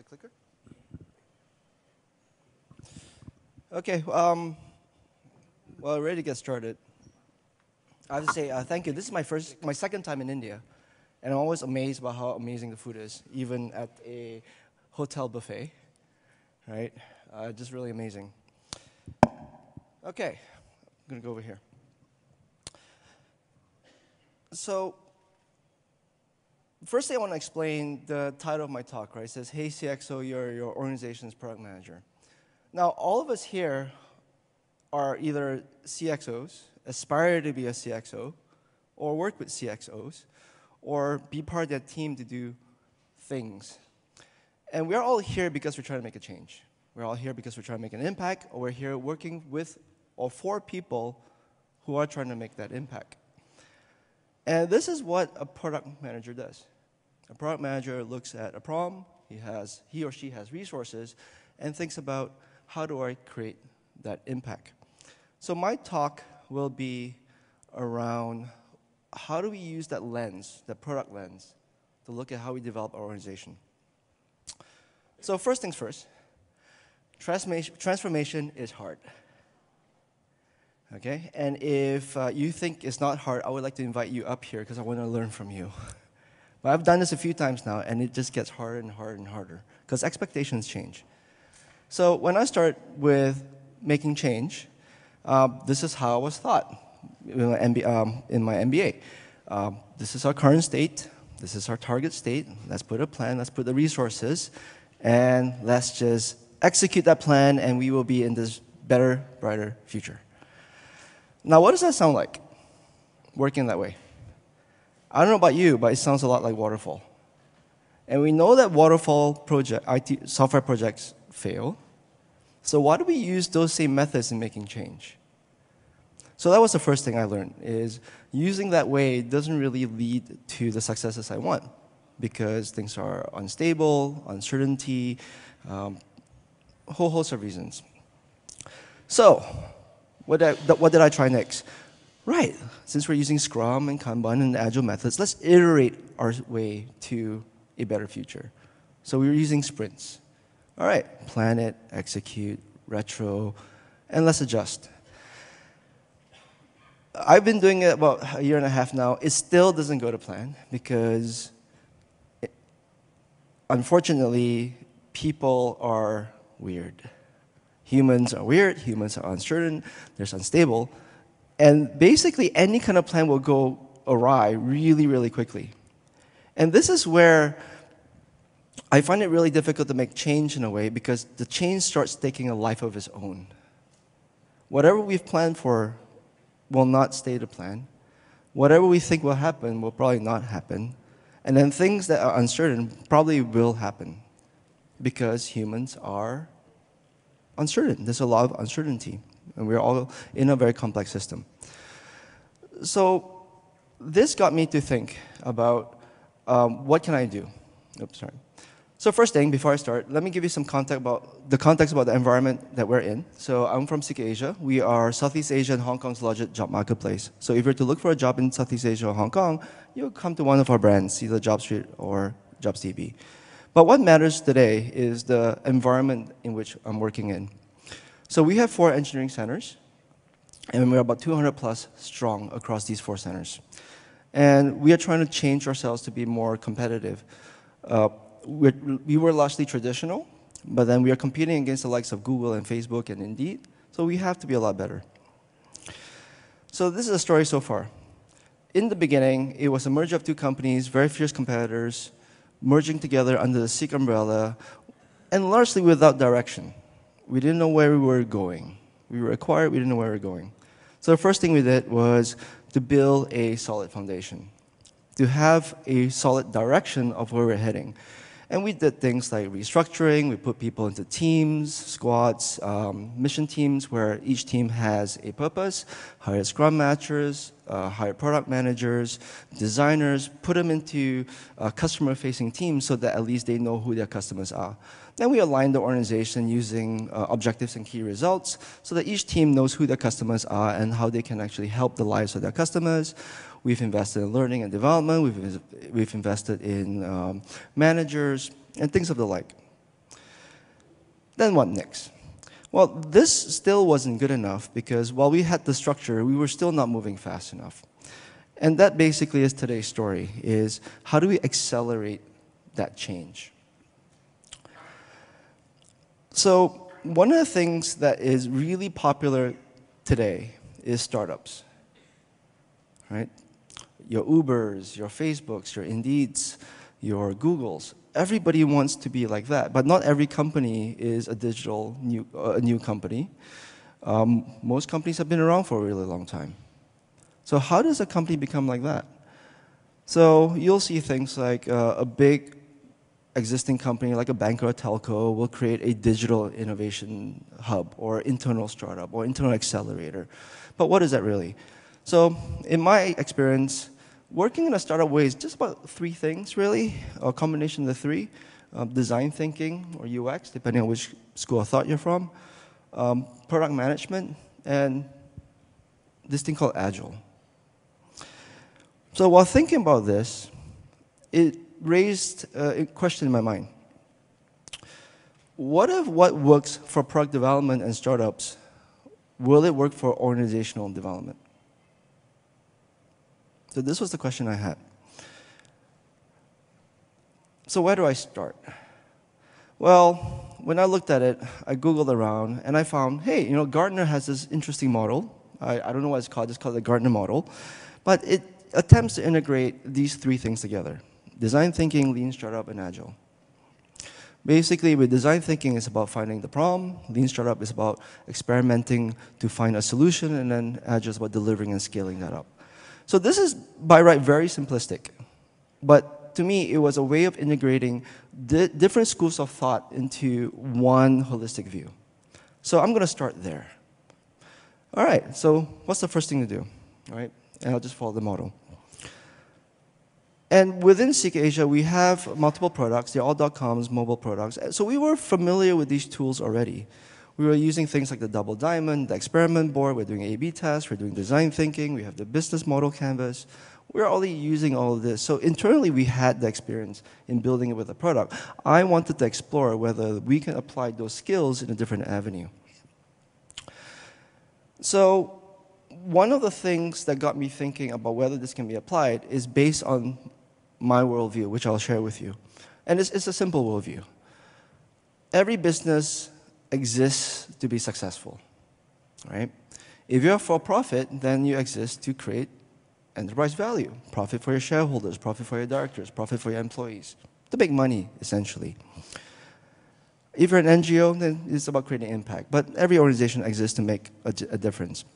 clicker? Okay, well, ready to get started. I have to say thank you. This is my second time in India, and I'm always amazed about how amazing the food is, even at a hotel buffet, right? Just really amazing. Okay, I'm gonna go over here. So, first thing I want to explain the title of my talk, right? It says, hey CxO, you're your organization's product manager. Now, all of us here are either CxOs, aspire to be a CxO, or work with CxOs, or be part of that team to do things. And we're all here because we're trying to make a change. We're all here because we're trying to make an impact, or we're here working with or for people who are trying to make that impact. And this is what a product manager does. A product manager looks at a problem, he or she has resources, and thinks about how do I create that impact. So my talk will be around how do we use that lens, that product lens, to look at how we develop our organization. So first things first, transformation is hard. Okay, and if you think it's not hard, I would like to invite you up here because I want to learn from you. But I've done this a few times now, and it just gets harder and harder and harder because expectations change. So when I start with making change, this is how I was taught in my MBA. This is our current state. This is our target state. Let's put a plan. Let's put the resources, and let's just execute that plan, and we will be in this better, brighter future. Now, what does that sound like, working that way? I don't know about you, but it sounds a lot like waterfall. And we know that waterfall IT software projects fail. So why do we use those same methods in making change? So that was the first thing I learned, is using that way doesn't really lead to the successes I want, because things are unstable, uncertainty, a whole host of reasons. So, what did I try next? Right, since we're using Scrum and Kanban and Agile methods, let's iterate our way to a better future. So we were using sprints. All right, plan it, execute, retro, and let's adjust. I've been doing it about a year and a half now. It still doesn't go to plan because, unfortunately, people are weird. Humans are weird, humans are uncertain, they're unstable, and basically any kind of plan will go awry really, really quickly. And this is where I find it really difficult to make change in a way because the change starts taking a life of its own. Whatever we've planned for will not stay the plan. Whatever we think will happen will probably not happen. And then things that are uncertain probably will happen because humans are uncertain. There's a lot of uncertainty, and we're all in a very complex system. So this got me to think about what can I do? Oops, sorry. So first thing, before I start, let me give you some context about the environment that we're in. So I'm from CK Asia. We are Southeast Asia and Hong Kong's largest job marketplace. So if you're to look for a job in Southeast Asia or Hong Kong, you'll come to one of our brands, either JobStreet or JobsDB. But what matters today is the environment in which I'm working in. So we have 4 engineering centers, and we're about 200 plus strong across these 4 centers. And we are trying to change ourselves to be more competitive. We were largely traditional, but then we are competing against the likes of Google and Facebook and Indeed, so we have to be a lot better. So this is the story so far. In the beginning, it was a merger of 2 companies, very fierce competitors, merging together under the Seek umbrella, and largely without direction. We didn't know where we were going. We were acquired, we didn't know where we were going. So the first thing we did was to build a solid foundation, to have a solid direction of where we're heading. And we did things like restructuring, we put people into teams, squads, mission teams where each team has a purpose, hired scrum masters, hired product managers, designers, put them into customer-facing teams so that at least they know who their customers are. Then we align the organization using objectives and key results so that each team knows who their customers are and how they can actually help the lives of their customers. We've invested in learning and development. We've invested in managers and things of the like. Then what next? Well, this still wasn't good enough because while we had the structure, we were still not moving fast enough. And that basically is today's story, is how do we accelerate that change? So one of the things that is really popular today is startups, right? Your Ubers, your Facebooks, your Indeeds, your Googles. Everybody wants to be like that, but not every company is a digital new company. Most companies have been around for a really long time. So how does a company become like that? So you'll see things like a big existing company like a bank or a telco will create a digital innovation hub or internal startup or internal accelerator. But what is that really? So in my experience, working in a startup way is just about three things really, a combination of the three. Design thinking or UX, depending on which school of thought you're from, product management, and this thing called Agile. So while thinking about this, it raised a question in my mind. What if what works for product development and startups, will it work for organizational development? So this was the question I had. So where do I start? Well, when I looked at it, I Googled around, and I found, hey, Gartner has this interesting model. I don't know what it's called. It's called the Gartner Model. But it attempts to integrate these three things together: design thinking, lean startup, and agile. Basically, with design thinking, it's about finding the problem. Lean startup is about experimenting to find a solution, and then agile is about delivering and scaling that up. So this is, by right, very simplistic. But to me, it was a way of integrating different schools of thought into one holistic view. So I'm going to start there. All right, so what's the first thing to do? All right, and I'll just follow the model. And within Seek Asia, we have multiple products. They're all .coms, mobile products. So we were familiar with these tools already. We were using things like the double diamond, the experiment board. We're doing A/B tests. We're doing design thinking. We have the business model canvas. We're already using all of this. So internally, we had the experience in building it with a product. I wanted to explore whether we can apply those skills in a different avenue. So one of the things that got me thinking about whether this can be applied is based on my worldview, which I'll share with you. And it's a simple worldview. Every business exists to be successful, right? If you're for profit, then you exist to create enterprise value, profit for your shareholders, profit for your directors, profit for your employees, to make money, essentially. If you're an NGO, then it's about creating impact. But every organization exists to make a difference.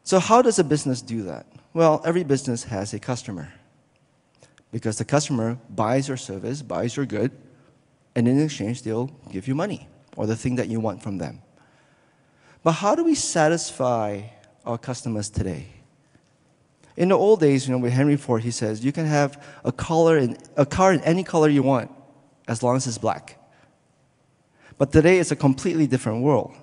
So how does a business do that? Well, every business has a customer, because the customer buys your service, buys your good, and in exchange, they'll give you money or the thing that you want from them. But how do we satisfy our customers today? In the old days, with Henry Ford, he says, you can have a car in any color you want, as long as it's black. But today, it's a completely different world,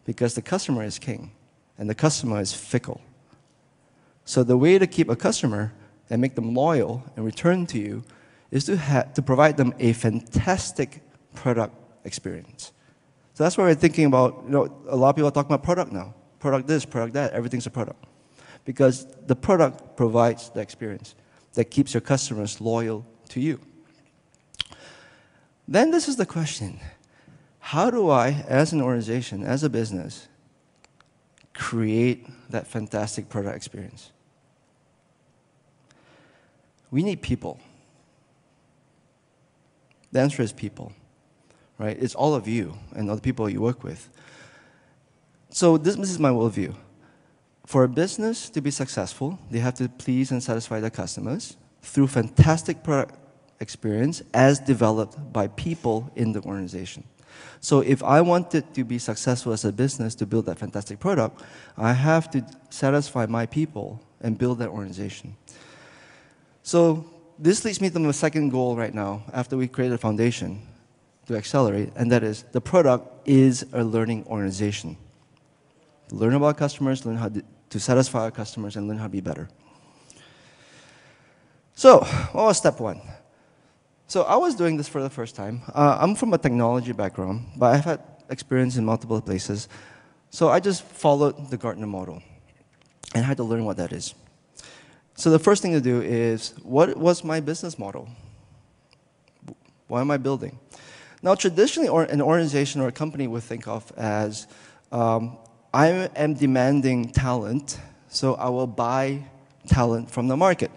because the customer is king, and the customer is fickle. So the way to keep a customer and make them loyal and return to you is to provide them a fantastic product experience. So that's why we're thinking about, a lot of people are talking about product now. Product this, product that, everything's a product. Because the product provides the experience that keeps your customers loyal to you. Then this is the question. How do I, as an organization, as a business, create that fantastic product experience? We need people. The answer is people, right? It's all of you and other people you work with. So this is my worldview. For a business to be successful, they have to please and satisfy their customers through fantastic product experience as developed by people in the organization. So if I wanted to be successful as a business to build that fantastic product, I have to satisfy my people and build that organization. So this leads me to my second goal right now, after we create a foundation to accelerate, and that is the product is a learning organization. Learn about customers, learn how to satisfy our customers, and learn how to be better. So what was step one? So I was doing this for the first time. I'm from a technology background, but I've had experience in multiple places. So I just followed the Gartner Model and had to learn what that is. So the first thing to do is, what was my business model? What am I building? Now, traditionally, an organization or a company would think of as, I am demanding talent, so I will buy talent from the market,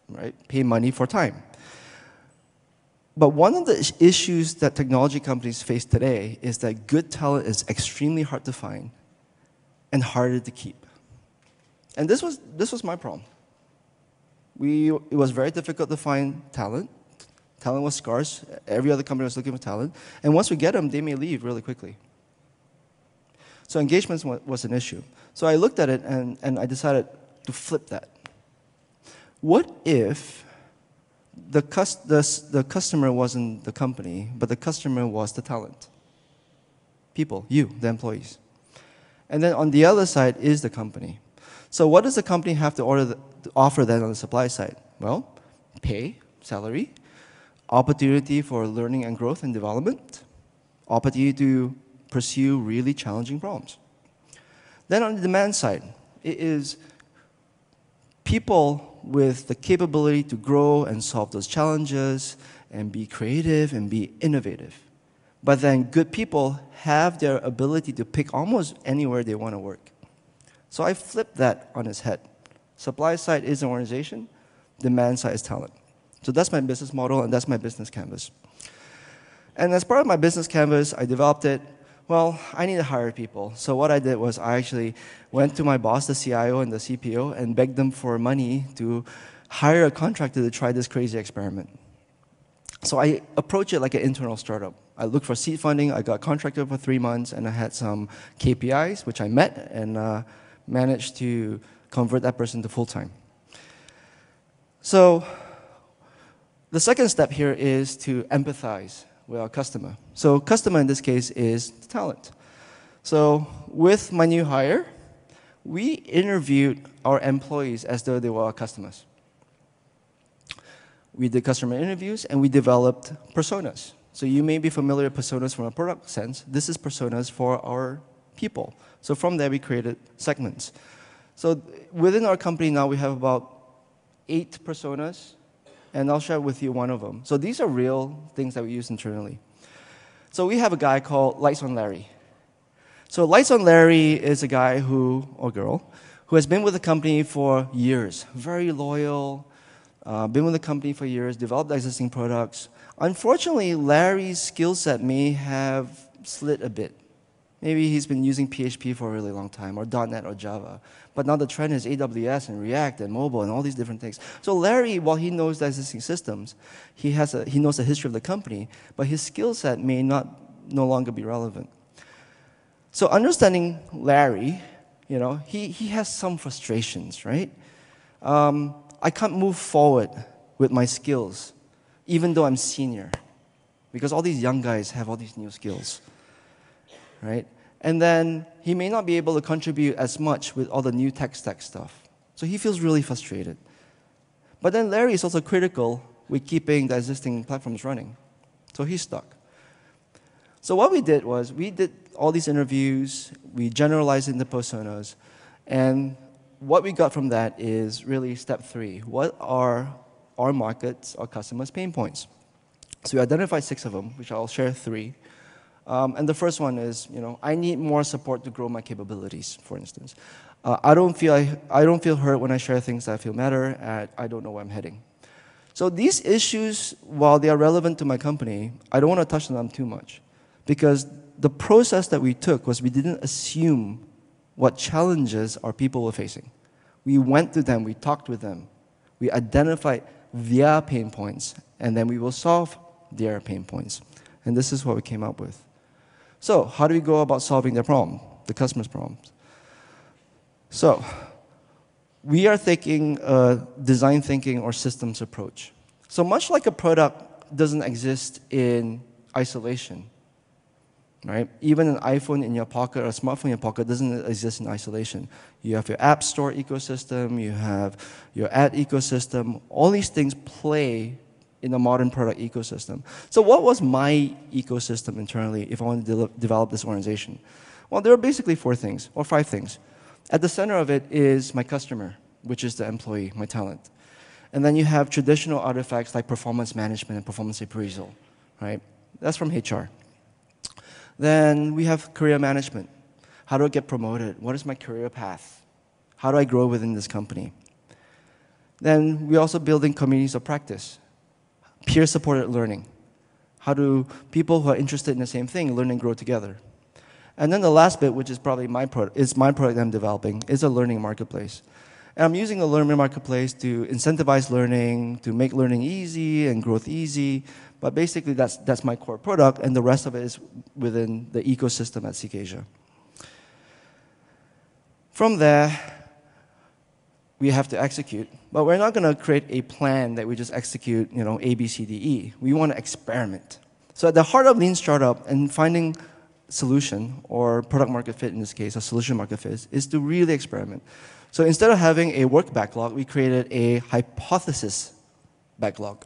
right? Pay money for time. But one of the issues that technology companies face today is that good talent is extremely hard to find and harder to keep. And this was my problem. It was very difficult to find talent. Talent was scarce. Every other company was looking for talent. And once we get them, they may leave really quickly. So engagement was an issue. So I looked at it and I decided to flip that. What if the customer wasn't the company, but the customer was the talent? People, you, the employees. And then on the other side is the company. So what does the company have to offer then on the supply side? Well, pay, salary, opportunity for learning and growth and development, opportunity to pursue really challenging problems. Then on the demand side, it is people with the capability to grow and solve those challenges and be creative and be innovative. But then good people have their ability to pick almost anywhere they want to work. So I flipped that on its head. Supply side is an organization, demand side is talent. So that's my business model and that's my business canvas. And as part of my business canvas, I developed it. Well, I need to hire people. So what I did was I actually went to my boss, the CIO and the CPO, and begged them for money to hire a contractor to try this crazy experiment. So I approached it like an internal startup. I looked for seed funding, I got contracted for 3 months, and I had some KPIs, which I met, and managed to convert that person to full-time. So the second step here is to empathize with our customer. So customer in this case is talent. So with my new hire, we interviewed our employees as though they were our customers. We did customer interviews and we developed personas. So you may be familiar with personas from a product sense. This is personas for our people. So from there we created segments. So within our company now we have about 8 personas, and I'll share with you one of them. So these are real things that we use internally. So we have a guy called Lights on Larry. So Lights on Larry is a guy or girl, who has been with the company for years, very loyal, been with the company for years, developed existing products. Unfortunately, Larry's skill set may have slid a bit. Maybe he's been using PHP for a really long time, or .NET or Java. But now the trend is AWS and React and mobile and all these different things. So Larry, while he knows the existing systems, he knows the history of the company, but his skill set may no longer be relevant. So understanding Larry, he has some frustrations, right? I can't move forward with my skills, even though I'm senior, because all these young guys have all these new skills. Right? And then he may not be able to contribute as much with all the new tech stack stuff. So he feels really frustrated. But then Larry is also critical with keeping the existing platforms running. So he's stuck. So what we did was we did all these interviews, we generalized into personas, and what we got from that is really step 3. What are our markets, our customers' pain points? So we identified 6 of them, which I'll share 3. And the first one is, I need more support to grow my capabilities, for instance. I don't feel hurt when I share things that I feel matter, and I don't know where I'm heading. So these issues, while they are relevant to my company, I don't want to touch on them too much. Because the process that we took was we didn't assume what challenges our people were facing. We went to them, we talked with them, we identified their pain points, and then we will solve their pain points. And this is what we came up with. So how do we go about solving their problem, the customer's problems? So we are taking a design thinking or systems approach. So much like a product doesn't exist in isolation, right? Even an iPhone in your pocket or a smartphone in your pocket doesn't exist in isolation. You have your app store ecosystem, you have your ad ecosystem. All these things play in a modern product ecosystem. So what was my ecosystem internally if I wanted to develop this organization? Well, there are basically 4 things, or 5 things. At the center of it is my customer, which is the employee, my talent. And then you have traditional artifacts like performance management and performance appraisal, right? That's from HR. Then we have career management. How do I get promoted? What is my career path? How do I grow within this company? Then we're also building communities of practice, peer-supported learning. How do people who are interested in the same thing learn and grow together? And then the last bit, which is probably my product I'm developing, is a learning marketplace. And I'm using the learning marketplace to incentivize learning, to make learning easy and growth easy. But basically, that's my core product, and the rest of it is within the ecosystem at CxO. From there, we have to execute. But we're not going to create a plan that we just execute, A, B, C, D, E. We want to experiment. So at the heart of lean startup and finding solution, or product market fit in this case, or solution market fit, is to really experiment. So instead of having a work backlog, we created a hypothesis backlog.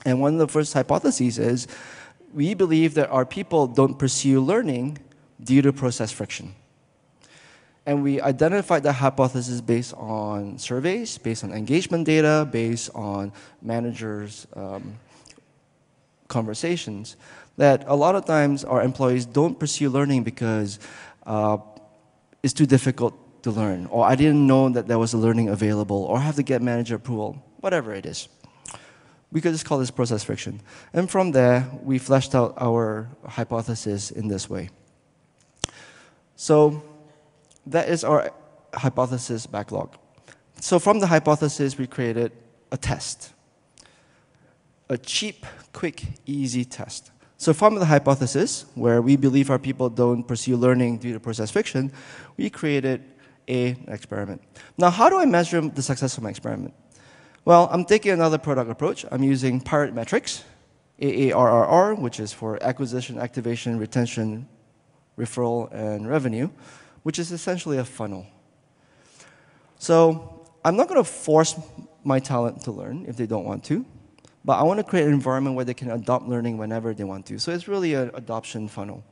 And one of the first hypotheses is we believe that our people don't pursue learning due to process friction. And we identified the hypothesis based on surveys, based on engagement data, based on managers' conversations, that a lot of times our employees don't pursue learning because it's too difficult to learn, or I didn't know that there was a learning available, or I have to get manager approval, whatever it is. We could just call this process friction. And from there, we fleshed out our hypothesis in this way. So that is our hypothesis backlog. So from the hypothesis, we created a test. A cheap, quick, easy test. So from the hypothesis, where we believe our people don't pursue learning due to process friction, we created an experiment. Now, how do I measure the success of my experiment? Well, I'm taking another product approach. I'm using Pirate metrics, AARRR, which is for acquisition, activation, retention, referral, and revenue, which is essentially a funnel. So I'm not going to force my talent to learn if they don't want to, but I want to create an environment where they can adopt learning whenever they want to. So it's really an adoption funnel.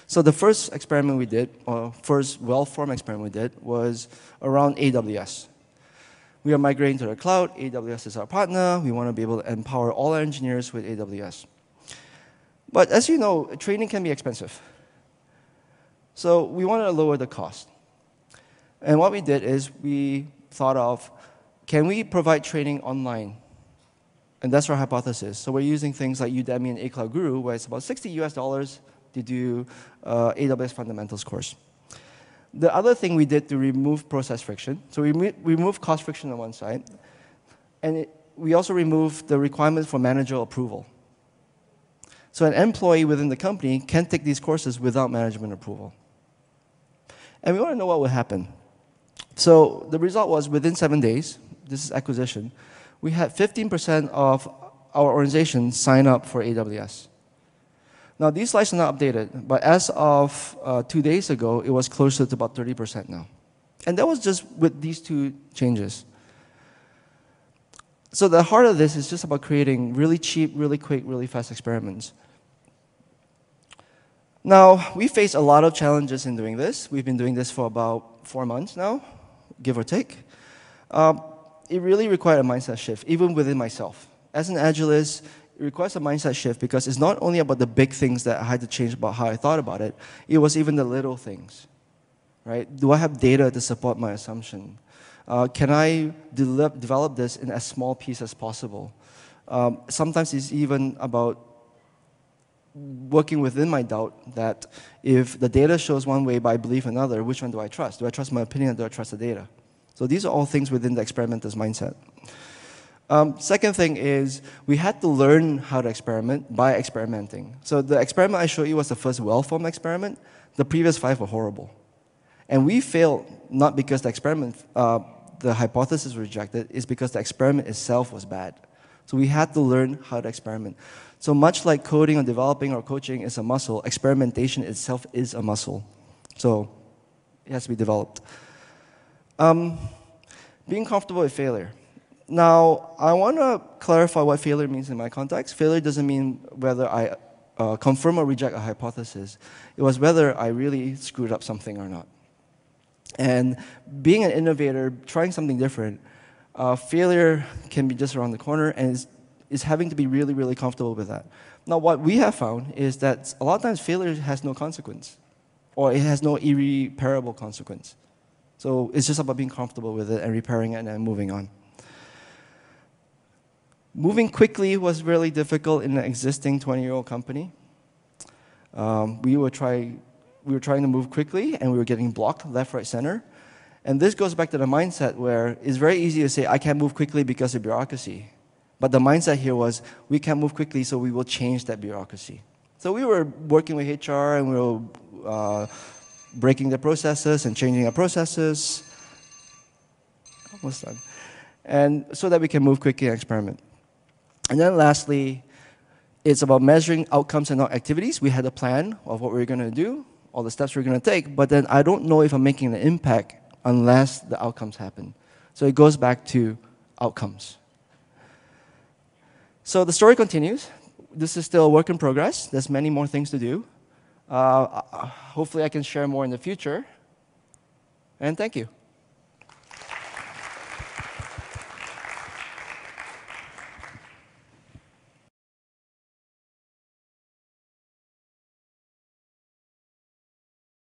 So the first experiment we did, or first well-formed experiment we did, was around AWS. We are migrating to the cloud. AWS is our partner. We want to be able to empower all our engineers with AWS. But as you know, training can be expensive. So we wanted to lower the cost. And what we did is we thought of, can we provide training online? And that's our hypothesis. So we're using things like Udemy and A Cloud Guru, where it's about $60 US to do AWS fundamentals course. The other thing we did to remove process friction, so we removed cost friction on one side, and we also removed the requirement for manager approval. So an employee within the company can take these courses without management approval. And we want to know what would happen. So the result was within 7 days, this is acquisition, we had 15% of our organization sign up for AWS. Now, these slides are not updated, but as of 2 days ago, it was closer to about 30% now. And that was just with these 2 changes. So the heart of this is just about creating really cheap, really quick, really fast experiments. Now, we face a lot of challenges in doing this. We've been doing this for about 4 months now, give or take. It really required a mindset shift, even within myself. As an Agilist, it requires a mindset shift because it's not only about the big things that I had to change about how I thought about it, it was even the little things, right? Do I have data to support my assumption? Can I develop this in as small piece as possible? Sometimes it's even about working within my doubt that if the data shows one way but I believe another, which one do I trust? Do I trust my opinion or do I trust the data? So these are all things within the experimenter's mindset. Second thing is we had to learn how to experiment by experimenting. So the experiment I showed you was the first well-formed experiment. The previous 5 were horrible. And we failed not because the experiment, the hypothesis was rejected, it's because the experiment itself was bad. So we had to learn how to experiment. So much like coding or developing or coaching is a muscle, experimentation itself is a muscle. So it has to be developed. Being comfortable with failure. Now, I want to clarify what failure means in my context. Failure doesn't mean whether I confirm or reject a hypothesis. It was whether I really screwed up something or not. And being an innovator, trying something different, failure can be just around the corner, and is having to be really, really comfortable with that. Now, what we have found is that a lot of times failure has no consequence, or it has no irreparable consequence. So it's just about being comfortable with it and repairing it and moving on. Moving quickly was really difficult in an existing 20-year-old company. We were trying to move quickly, and we were getting blocked left, right, center. And this goes back to the mindset where it's very easy to say, I can't move quickly because of bureaucracy. But the mindset here was, we can't move quickly, so we will change that bureaucracy. So we were working with HR, and we were breaking the processes and changing our processes. Almost done. And so that we can move quickly and experiment. And then lastly, it's about measuring outcomes and not activities. We had a plan of what we were going to do, all the steps we were going to take, but then I don't know if I'm making an impact unless the outcomes happen. So it goes back to outcomes. So the story continues. This is still a work in progress. There's many more things to do. Hopefully I can share more in the future. And thank you.